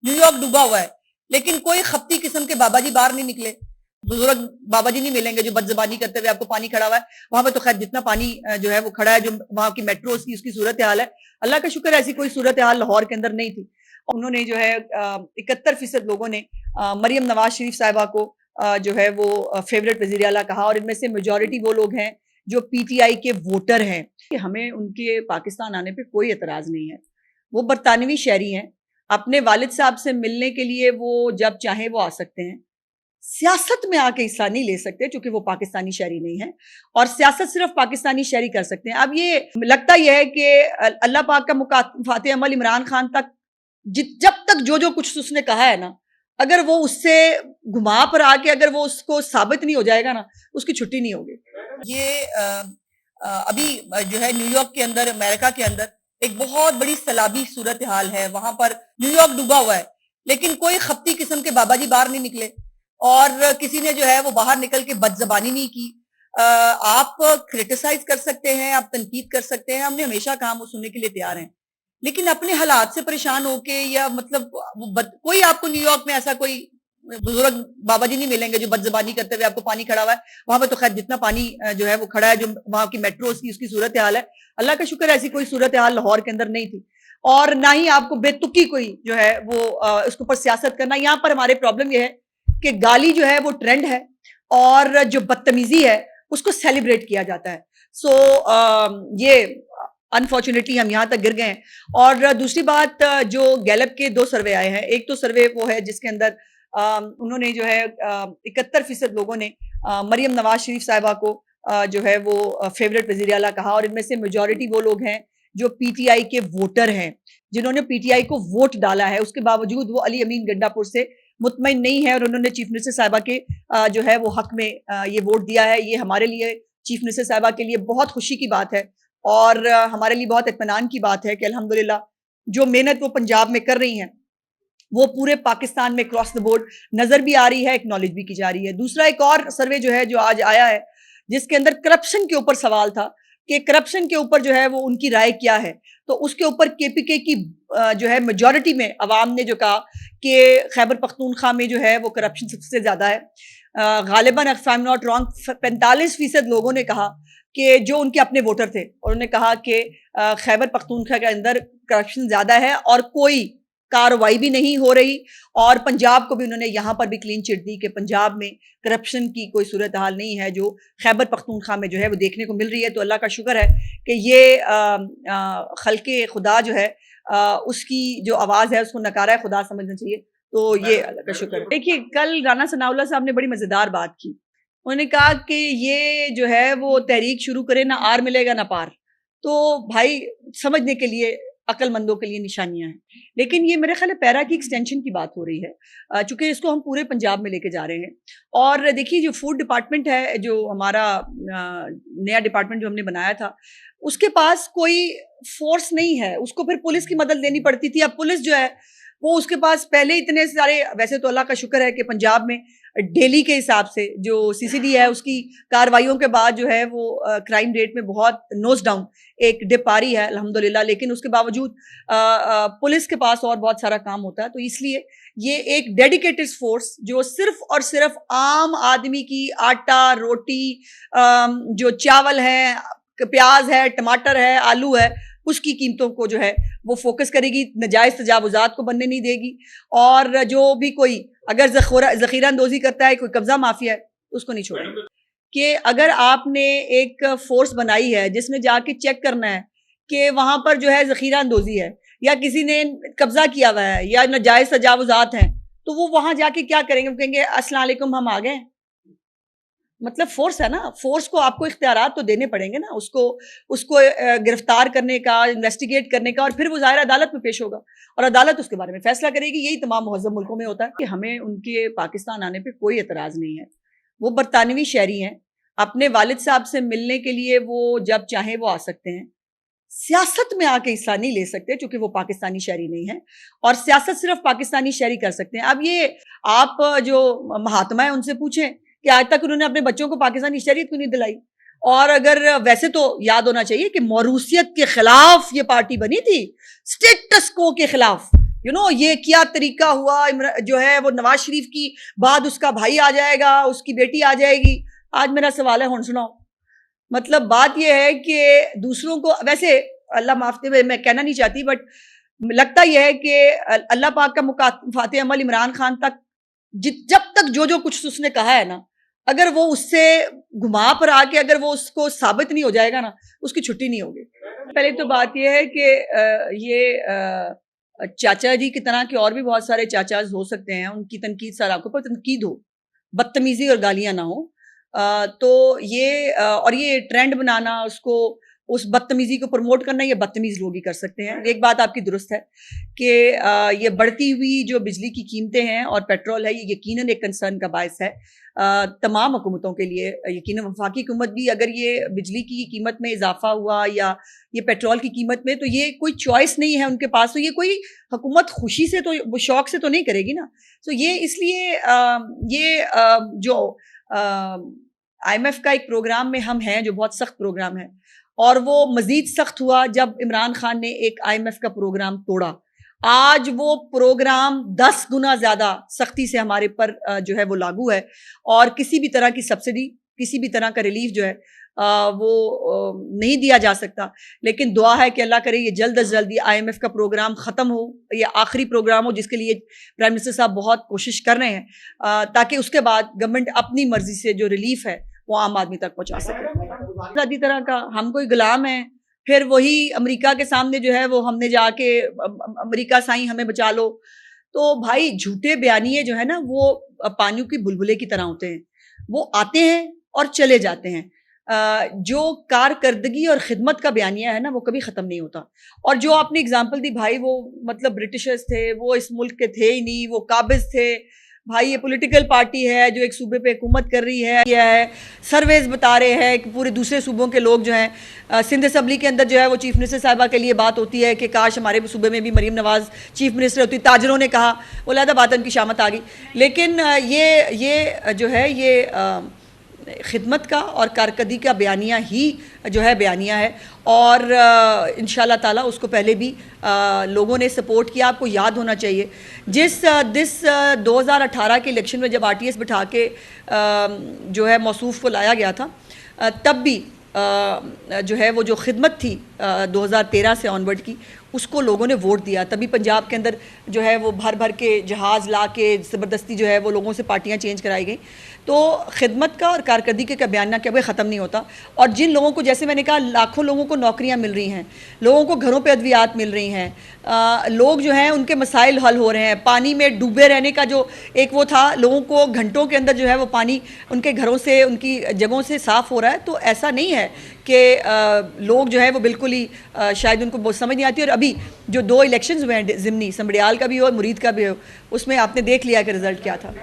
New York डूबा हुआ है, लेकिन कोई खपती किस्म के बाबा जी बाहर नहीं निकले। बुजुर्ग बाबा जी नहीं मिलेंगे जो बदजबानी करते हुए आपको पानी खड़ा हुआ है वहां पे। तो खैर जितना पानी जो है वो खड़ा है, जो वहां की मेट्रो की उसकी सूरत हाल है, अल्लाह का शुक्र है ऐसी कोई सूरत हाल लाहौर के अंदर नहीं थी। उन्होंने जो है 71% लोगों ने मरियम नवाज शरीफ साहिबा को जो है वो फेवरेट वजीर आला कहा, और इनमें से मेजोरिटी वो लोग हैं जो पीटीआई के वोटर हैं। हमें उनके पाकिस्तान आने पे कोई एतराज नहीं है। वो बरतानवी शहरी हैं, अपने वालिद साहब से मिलने के लिए वो जब चाहे वो आ सकते हैं। सियासत में आके हिस्सा नहीं ले सकते क्योंकि वो पाकिस्तानी शहरी नहीं है, और सियासत सिर्फ पाकिस्तानी शहरी कर सकते हैं। अब ये लगता यह है कि अल्लाह पाक का मुकाफात अमल इमरान खान तक जब तक जो कुछ उसने कहा है ना, अगर वो उससे घुमा पर आके अगर वो उसको साबित नहीं हो जाएगा ना, उसकी छुट्टी नहीं होगी। ये अभी जो है न्यूयॉर्क के अंदर, अमेरिका के अंदर एक बहुत बड़ी सैलाबी सूरत हाल है। वहां पर न्यूयॉर्क डूबा हुआ है, लेकिन कोई खपती किस्म के बाबा जी बाहर नहीं निकले, और किसी ने जो है वो बाहर निकल के बदजबानी नहीं की। आप क्रिटिसाइज कर सकते हैं, आप तनकीद कर सकते हैं, हमने हमेशा कहा वो सुनने के लिए तैयार हैं, लेकिन अपने हालात से परेशान होके या मतलब कोई आपको न्यूयॉर्क में ऐसा कोई बुजुर्ग बाबा जी नहीं मिलेंगे जो बदजबानी करते हुए आपको पानी खड़ा हुआ है वहां पे। तो खैर जितना पानी जो है वो खड़ा है, जो वहां की मेट्रो की उसकी सूरत हाल है, अल्लाह का शुक्र है ऐसी कोई सूरत हाल लाहौर के अंदर नहीं थी। और ना ही आपको बेतुकी कोई जो है वो उसके ऊपर सियासत करना। यहाँ पर हमारे प्रॉब्लम यह है कि गाली जो है वो ट्रेंड है, और जो बदतमीजी है उसको सेलिब्रेट किया जाता है। ये अनफॉर्चुनेटली हम यहाँ तक गिर गए हैं। और दूसरी बात, जो गैलप के 2 सर्वे आए हैं, एक तो सर्वे वो है जिसके अंदर उन्होंने जो है 71% लोगों ने मरियम नवाज शरीफ साहिबा को जो है वो फेवरेट वजीर आला कहा, और इनमें से मेजोरिटी वो लोग हैं जो पीटीआई के वोटर हैं, जिन्होंने पीटीआई को वोट डाला है। उसके बावजूद वो अली अमीन गंडापुर से मुतमईन नहीं है, और उन्होंने चीफ मिनिस्टर साहिबा के जो है वो हक में ये वोट दिया है। ये हमारे लिए, चीफ मिनिस्टर साहिबा के लिए बहुत खुशी की बात है, और हमारे लिए बहुत इत्मीनान की बात है कि अल्हम्दुलिल्लाह जो मेहनत वो पंजाब में कर रही हैं वो पूरे पाकिस्तान में क्रॉस द बोर्ड नजर भी आ रही है, एक्नॉलेज भी की जा रही है। दूसरा एक और सर्वे जो है जो आज आया है, जिसके अंदर करप्शन के ऊपर सवाल था कि करप्शन के ऊपर जो है वो उनकी राय क्या है। तो उसके ऊपर केपीके की जो है मेजॉरिटी में अवाम ने जो कहा कि खैबर पख्तूनख्वा में जो है वो करप्शन सबसे ज्यादा है। गालिबन if I am not wrong 45% लोगों ने कहा कि जो उनके अपने वोटर थे, और उन्होंने कहा कि खैबर पख्तूनख्वा के अंदर करप्शन ज्यादा है और कोई कार्रवाई भी नहीं हो रही। और पंजाब को भी उन्होंने यहाँ पर भी क्लीन चिट दी कि पंजाब में करप्शन की कोई सूरत हाल नहीं है जो खैबर पख्तूनख्वा में जो है वो देखने को मिल रही है। तो अल्लाह का शुक्र है कि ये खल्के खुदा जो है उसकी जो आवाज़ है उसको नकारा है खुदा समझना चाहिए। तो ये अल्लाह का शुक्र है। देखिए, कल राना सनाउल्लाह साहब ने बड़ी मज़ेदार बात की। उन्होंने कहा कि ये जो है वो तहरीक शुरू करे, ना आर मिलेगा ना पार। तो भाई समझने के लिए, अक्लमंदों के लिए निशानियां हैं, लेकिन ये मेरे ख्याल है पैरा की एक्सटेंशन की बात हो रही है, चूंकि इसको हम पूरे पंजाब में लेके जा रहे हैं। और देखिए, जो फूड डिपार्टमेंट है, जो हमारा नया डिपार्टमेंट जो हमने बनाया था, उसके पास कोई फोर्स नहीं है, उसको फिर पुलिस की मदद लेनी पड़ती थी। अब पुलिस जो है वो उसके पास पहले इतने सारे, वैसे तो अल्लाह का शुक्र है कि पंजाब में डेली के हिसाब से जो सीसीडी है उसकी कार्रवाइयों के बाद जो है वो क्राइम रेट में बहुत नोज डाउन एक डिप आ रही है अल्हम्दुलिल्लाह। लेकिन उसके बावजूद पुलिस के पास और बहुत सारा काम होता है। तो इसलिए ये एक डेडिकेटेड फोर्स जो सिर्फ और सिर्फ आम आदमी की आटा रोटी, जो चावल है, प्याज है, टमाटर है, आलू है, उसकी कीमतों को जो है वो फोकस करेगी, नजायज तजावुजात को बनने नहीं देगी। और जो भी कोई अगर जखीरा अंदोजी करता है, कोई कब्जा माफिया है, तो उसको नहीं छोड़ेंगे। कि अगर आपने एक फोर्स बनाई है जिसमें जाके चेक करना है कि वहां पर जो है जखीरा अंदोजी है या किसी ने कब्जा किया हुआ है या नाजायज तजावुजात हैं, तो वो वहां जाके क्या करेंगे? वो कहेंगे अस्सलाम वालेकुम, हम आ गए। मतलब फोर्स है ना, फोर्स को आपको इख्तियारात तो देने पड़ेंगे ना, उसको उसको गिरफ्तार करने का, इन्वेस्टिगेट करने का, और फिर वो ज़ाहिर अदालत में पेश होगा और अदालत उसके बारे में फैसला करेगी। यही तमाम मुहज़्ज़म मुल्कों में होता है कि हमें उनके पाकिस्तान आने पे कोई एतराज़ नहीं है। वो बरतानवी शहरी हैं, अपने वालिद साहब से मिलने के लिए वो जब चाहे वो आ सकते हैं। सियासत में आके हिस्सा नहीं ले सकते क्योंकि वो पाकिस्तानी शहरी नहीं है, और सियासत सिर्फ पाकिस्तानी शहरी कर सकते हैं। अब ये आप जो महात्मा है उनसे पूछें कि आज तक उन्होंने अपने बच्चों को पाकिस्तानी शहरियत क्यों नहीं दिलाई। और अगर वैसे तो याद होना चाहिए कि मौरूसियत के खिलाफ ये पार्टी बनी थी, स्टेटस को के खिलाफ ये क्या तरीका हुआ, जो है वो नवाज शरीफ की बाद उसका भाई आ जाएगा, उसकी बेटी आ जाएगी। आज मेरा सवाल है, हुन सुनाओ। मतलब बात यह है कि दूसरों को, वैसे अल्लाह माफ दे, मैं कहना नहीं चाहती, बट लगता यह है कि अल्लाह पाक का मुकाफाते अमल इमरान खान तक, जब तक जो कुछ उसने कहा है ना, अगर वो उससे घुमा पर आके अगर वो उसको साबित नहीं हो जाएगा ना, उसकी छुट्टी नहीं होगी। पहले तो बात यह है कि ये चाचा जी की तरह के और भी बहुत सारे चाचाज हो सकते हैं, उनकी तनकीद सर आपको पर तनकीद हो, बदतमीजी और गालियां ना हो। तो ये और ये ट्रेंड बनाना, उसको उस बदतमीजी को प्रमोट करना, ये बदतमीज लोग ही कर सकते हैं। एक बात आपकी दुरुस्त है कि ये बढ़ती हुई जो बिजली की कीमतें हैं और पेट्रोल है, ये यकीनन एक कंसर्न का बायस है तमाम हुकूमतों के लिए। यकीनन वफाकी हुकूमत भी, अगर ये बिजली की कीमत में इजाफा हुआ या ये पेट्रोल की कीमत में, तो ये कोई चॉइस नहीं है उनके पास, तो ये कोई हुकूमत खुशी से, तो शौक से तो नहीं करेगी ना। तो ये इसलिए ये जो IMF का एक प्रोग्राम में हम हैं, जो बहुत सख्त प्रोग्राम है, और वो मजीद सख्त हुआ जब इमरान खान ने एक IMF का प्रोग्राम तोड़ा। आज वो प्रोग्राम 10 गुना ज्यादा सख्ती से हमारे पर जो है वो लागू है, और किसी भी तरह की सब्सिडी, किसी भी तरह का रिलीफ जो है वो नहीं दिया जा सकता। लेकिन दुआ है कि अल्लाह करे ये जल्द अज जल्द IMF का प्रोग्राम ख़त्म हो, ये आखिरी प्रोग्राम हो, जिसके लिए प्राइम मिनिस्टर साहब बहुत कोशिश कर रहे हैं, ताकि उसके बाद गवर्नमेंट अपनी मर्जी से जो रिलीफ है वो आम आदमी तक पहुंचा सके। आदि तरह का हम कोई गुलाम है, फिर वही अमेरिका के सामने जो है वो हमने जाके अमेरिका साई हमें बचा लो। तो भाई झूठे बयानिए जो है ना, वो पानियों की बुलबुले की तरह होते हैं, वो आते हैं और चले जाते हैं। जो कारकर्दगी और खिदमत का बयानिया है ना, वो कभी ख़त्म नहीं होता। और जो आपने एग्जाम्पल दी भाई, वो मतलब ब्रिटिशर्स थे, वो इस मुल्क के थे ही नहीं, वो काबिज थे। भाई ये पॉलिटिकल पार्टी है जो एक सूबे पे हुकूमत कर रही है, सर्वेज बता रहे हैं कि पूरे दूसरे सूबों के लोग जो हैं, सिंध असम्बली के अंदर जो है वो चीफ मिनिस्टर साहिबा के लिए बात होती है कि काश हमारे सूबे में भी मरीम नवाज चीफ मिनिस्टर होती। ताजरों ने कहा, वो अलग बात है, उनकी शामत आ गई। लेकिन ये जो है ये खिदमत का और कारकर्दगी का बयानिया ही जो है बयानिया है, और इंशाल्लाह ताला उसको पहले भी लोगों ने सपोर्ट किया। आपको याद होना चाहिए जिस 2018 के इलेक्शन में जब RTS बिठा के जो है मौसूफ को लाया गया था, तब भी जो है वो जो खिदमत थी 2013 से ऑनवर्ड की, उसको लोगों ने वोट दिया। तभी पंजाब के अंदर जो है वो भर भर के जहाज़ ला के ज़बरदस्ती जो है वो लोगों से पार्टियां चेंज कराई गई। तो खिदमत का और कारकर्दगी का बयान कभी ख़त्म नहीं होता। और जिन लोगों को, जैसे मैंने कहा, लाखों लोगों को नौकरियां मिल रही हैं, लोगों को घरों पे अद्वियात मिल रही हैं, लोग जो हैं उनके मसाइल हल हो रहे हैं। पानी में डूबे रहने का जो एक वो था, लोगों को घंटों के अंदर जो है वो पानी उनके घरों से, उनकी जगहों से साफ़ हो रहा है। तो ऐसा नहीं है कि लोग जो है वो बिल्कुल ही शायद उनको बहुत समझ नहीं आती। और अभी जो 2 इलेक्शंस हुए हैं ज़िमनी, समड़ियाल का भी हो और मुरीद का भी हो, उसमें आपने देख लिया कि रिज़ल्ट क्या था।